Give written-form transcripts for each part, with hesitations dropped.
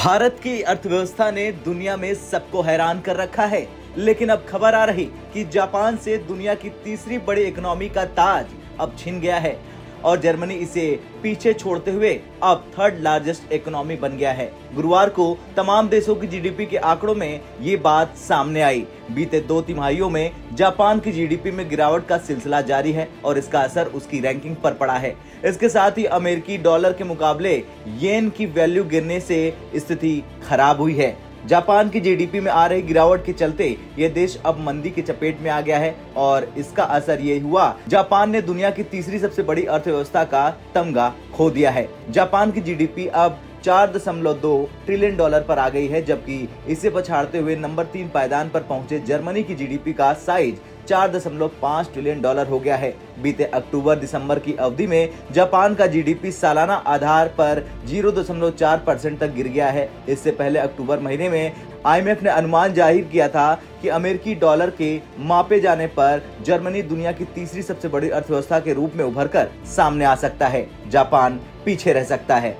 भारत की अर्थव्यवस्था ने दुनिया में सबको हैरान कर रखा है, लेकिन अब खबर आ रही कि जापान से दुनिया की तीसरी बड़ी इकोनॉमी का ताज अब छिन गया है और जर्मनी इसे पीछे छोड़ते हुए अब थर्ड लार्जेस्ट इकोनॉमी बन गया है। गुरुवार को तमाम देशों की जीडीपी के आंकड़ों में ये बात सामने आई। बीते 2 तिमाहियों में जापान की जीडीपी में गिरावट का सिलसिला जारी है और इसका असर उसकी रैंकिंग पर पड़ा है। इसके साथ ही अमेरिकी डॉलर के मुकाबले येन की वैल्यू गिरने से स्थिति खराब हुई है। जापान की जीडीपी में आ रही गिरावट के चलते ये देश अब मंदी की चपेट में आ गया है और इसका असर ये हुआ, जापान ने दुनिया की तीसरी सबसे बड़ी अर्थव्यवस्था का तमगा खो दिया है। जापान की जीडीपी अब 4.2 ट्रिलियन डॉलर पर आ गई है, जबकि इसे पछाड़ते हुए नंबर 3 पायदान पर पहुंचे जर्मनी की जीडीपी का साइज 4.5 ट्रिलियन डॉलर हो गया है। बीते अक्टूबर-दिसंबर की अवधि में जापान का जीडीपी सालाना आधार पर 0.4% तक गिर गया है। इससे पहले अक्टूबर महीने में आईएमएफ ने अनुमान जाहिर किया था कि अमेरिकी डॉलर के मापे जाने पर जर्मनी दुनिया की तीसरी सबसे बड़ी अर्थव्यवस्था के रूप में उभरकर सामने आ सकता है। जापान पीछे रह सकता है।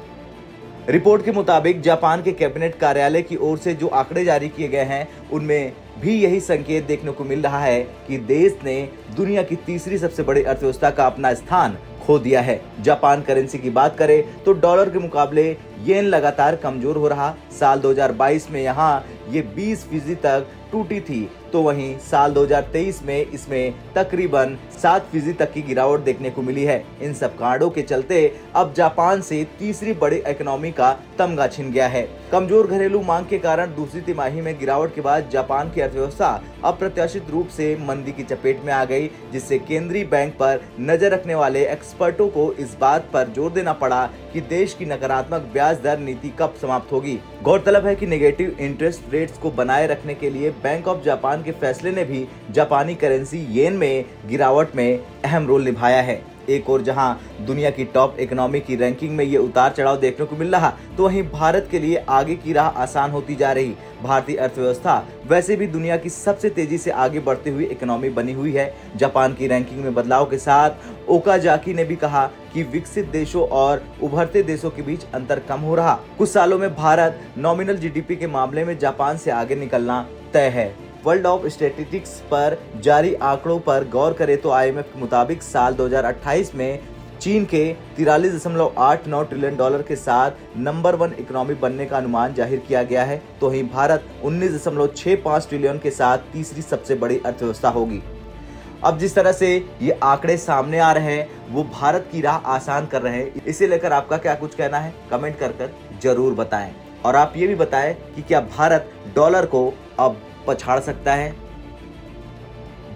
रिपोर्ट के मुताबिक जापान के कैबिनेट कार्यालय की ओर से जो आंकड़े जारी किए गए हैं, उनमें भी यही संकेत देखने को मिल रहा है कि देश ने दुनिया की तीसरी सबसे बड़ी अर्थव्यवस्था का अपना स्थान खो दिया है। जापान करेंसी की बात करें तो डॉलर के मुकाबले येन लगातार कमजोर हो रहा। साल 2022 में यहाँ ये 20% तक टूटी थी, तो वहीं साल 2023 में इसमें तकरीबन 7% तक की गिरावट देखने को मिली है। इन सब कारणों के चलते अब जापान से तीसरी बड़ी इकोनॉमी का तमगा छिन गया है। कमजोर घरेलू मांग के कारण दूसरी तिमाही में गिरावट के बाद जापान की अर्थव्यवस्था अप्रत्याशित रूप से मंदी की चपेट में आ गई, जिससे केंद्रीय बैंक पर नजर रखने वाले एक्सपर्टों को इस बात पर जोर देना पड़ा कि देश की नकारात्मक ब्याज दर नीति कब समाप्त होगी। गौरतलब है कि नेगेटिव इंटरेस्ट रेट्स को बनाए रखने के लिए बैंक ऑफ जापान के फैसले ने भी जापानी करेंसी येन में गिरावट में अहम रोल निभाया है। एक और जहां दुनिया की टॉप इकोनॉमी की रैंकिंग में ये उतार चढ़ाव देखने को मिल रहा, तो वहीं भारत के लिए आगे की राह आसान होती जा रही। भारतीय अर्थव्यवस्था वैसे भी दुनिया की सबसे तेजी से आगे बढ़ती हुई इकोनॉमी बनी हुई है। जापान की रैंकिंग में बदलाव के साथ ओकाजाकी ने भी कहा कि विकसित देशों और उभरते देशों के बीच अंतर कम हो रहा। कुछ सालों में भारत नॉमिनल जीडीपी के मामले में जापान से आगे निकलना तय है। वर्ल्ड ऑफ स्टैटिस्टिक्स पर जारी आंकड़ों पर गौर करें तो आईएमएफ के मुताबिक साल 2028 में चीन के 43.89 ट्रिलियन डॉलर के साथ नंबर 1 इकोनॉमी बनने का अनुमान जाहिर किया गया है, तो वहीं भारत 19.65 ट्रिलियन के साथ तीसरी सबसे बड़ी अर्थव्यवस्था होगी। अब जिस तरह से ये आंकड़े सामने आ रहे हैं, वो भारत की राह आसान कर रहे हैं। इसे लेकर आपका क्या कुछ कहना है, कमेंट कर जरूर बताएं। और आप ये भी बताएं कि क्या भारत डॉलर को अब पछाड़ सकता है।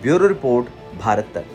ब्यूरो रिपोर्ट, भारत तक।